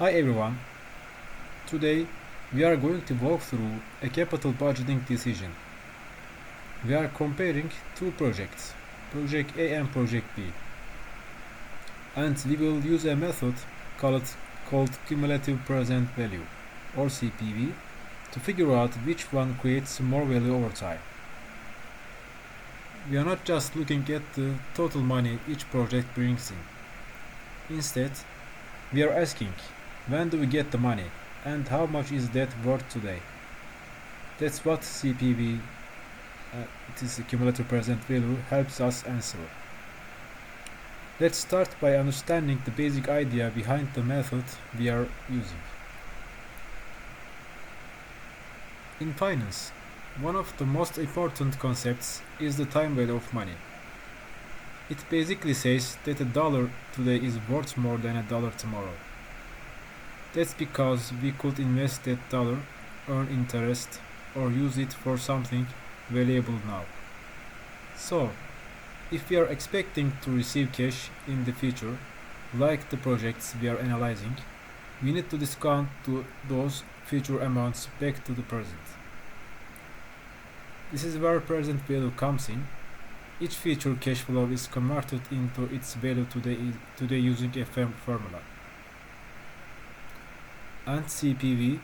Hi everyone, today we are going to walk through a capital budgeting decision. We are comparing two projects, Project A and Project B, and we will use a method called Cumulative Present Value or CPV to figure out which one creates more value over time. We are not just looking at the total money each project brings in. Instead, we are asking, when do we get the money and how much is that worth today? That's what CPV, it is a cumulative present value, helps us answer. Let's start by understanding the basic idea behind the method we are using. In finance, one of the most important concepts is the time value of money. It basically says that a dollar today is worth more than a dollar tomorrow. That's because we could invest that dollar, earn interest, or use it for something valuable now. So, if we are expecting to receive cash in the future, like the projects we are analyzing, we need to discount those future amounts back to the present. This is where present value comes in. Each future cash flow is converted into its value today using a formula. And CPV,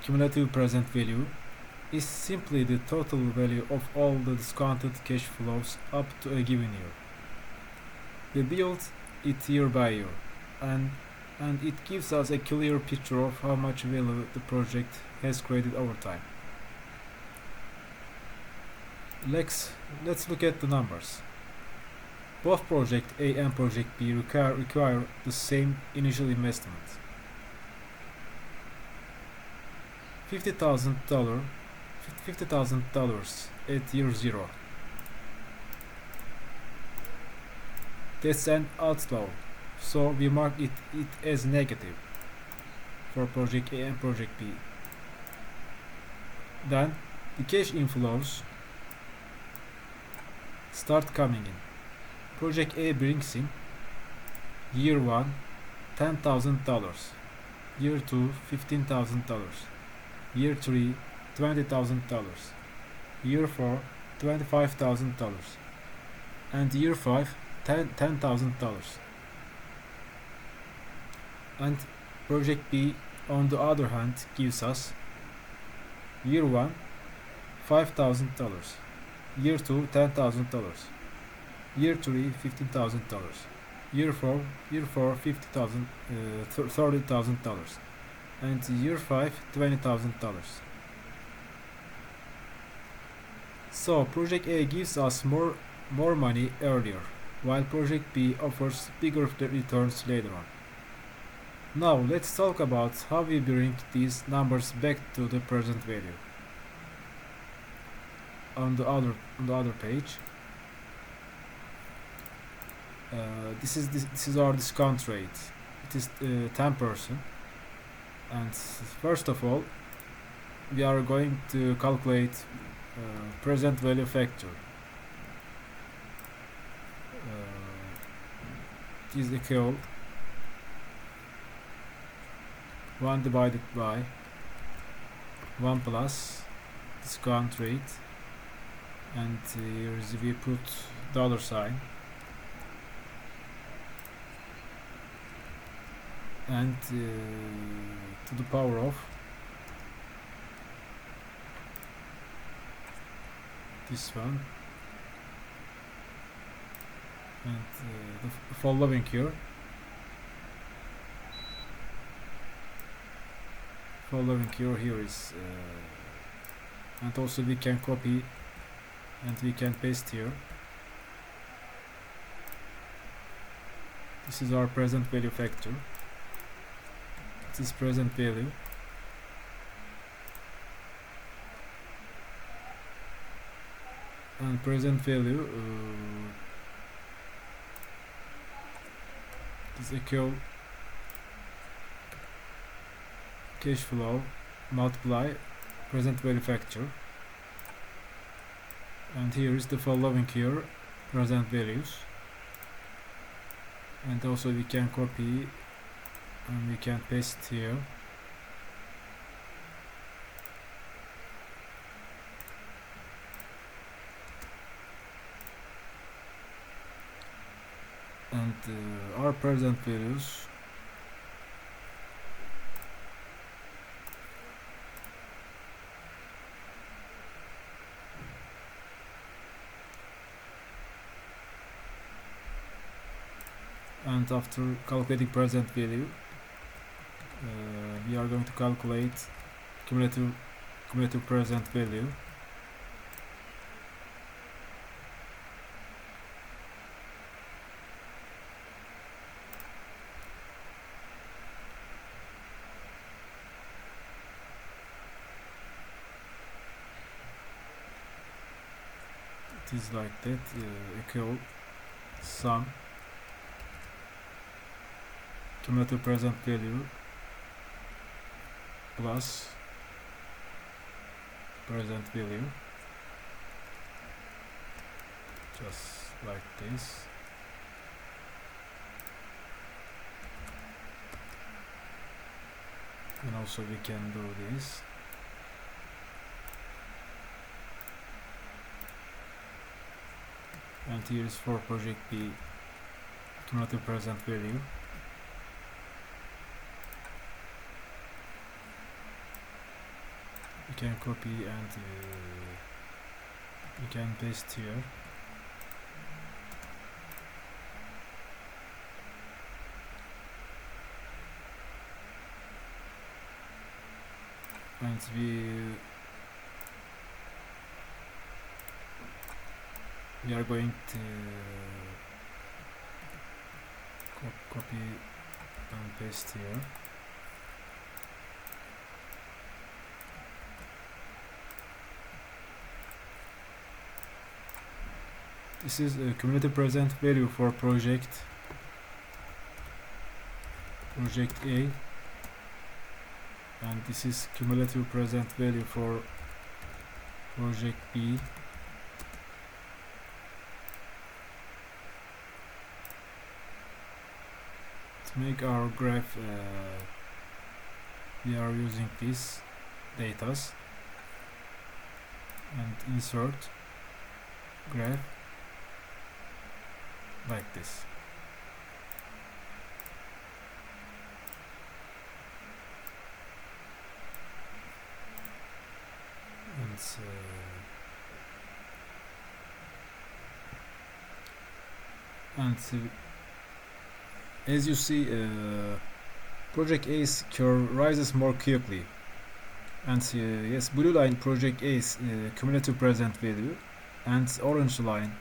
cumulative present value, is simply the total value of all the discounted cash flows up to a given year. We build it year by year, and it gives us a clear picture of how much value the project has created over time. Let's look at the numbers. Both Project A and Project B require the same initial investment. $50,000 at year 0. That's an outflow, so we mark it as negative for Project A and Project B. Then the cash inflows start coming in. Project A brings in year 1 $10,000, year 2 $15,000, year 3 $20,000, year 4 $25,000, and year 5 $10,000. And Project B, on the other hand, gives us year 1 $5,000, year 2 $10,000, year 3 $15,000, year 4 $30,000, and year 5 $20,000. So Project A gives us more money earlier, while Project B offers bigger returns later on. Now let's talk about how we bring these numbers back to the present value. On the other page, this is our discount rate. It is 10%. And first of all, we are going to calculate present value factor. It is equal 1 divided by 1 plus discount rate, and here we put dollar sign, and to the power of this one, and the following here. Here is and also we can copy and we can paste here. This is our present value factor. This is present value, and present value is equal cash flow multiply present value factor, and here is the following here present values, and also we can copy and we can paste here. And our present values, and after calculating present value, we are going to calculate cumulative present value. It is like that, equal sum cumulative present value plus present value, just like this. And also we can do this. And here is for project B cumulative present value. We can copy and we can paste here. And we are going to copy and paste here. This is a cumulative present value for project A, and this is cumulative present value for project B. To make our graph, we are using this datas and insert graph like this. And as you see, project A's curve rises more quickly, and yes, blue line project A's cumulative present value, and orange line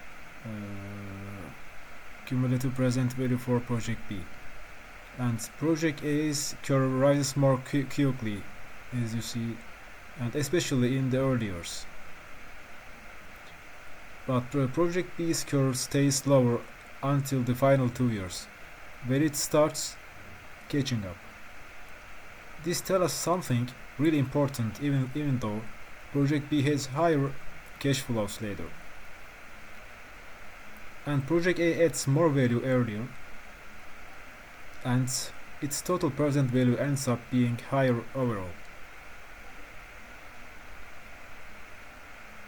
cumulative present value for project B. And project A's curve rises more quickly, as you see, and especially in the early years. But project B's curve stays lower until the final 2 years, where it starts catching up. This tells us something really important, even though project B has higher cash flows later. And project A adds more value earlier, and its total present value ends up being higher overall.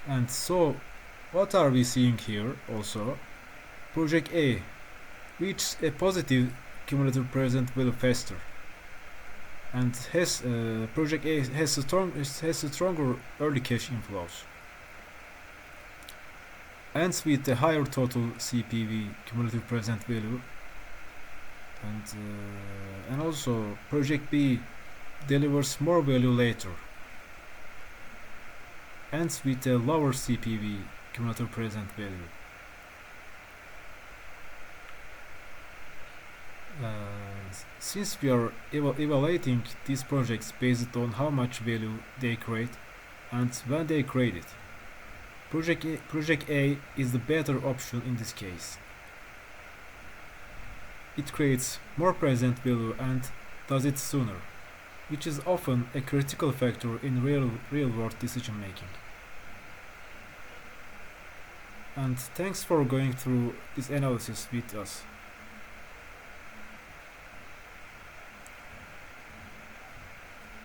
And so, what are we seeing here also? Project A reaches a positive cumulative present value faster, and project A has a stronger early cash inflows, ends with a higher total CPV cumulative present value, and also project B delivers more value later, ends with a lower CPV cumulative present value. Since we are evaluating these projects based on how much value they create and when they create it, project A is the better option in this case. It creates more present value and does it sooner, which is often a critical factor in real-world decision making. And thanks for going through this analysis with us.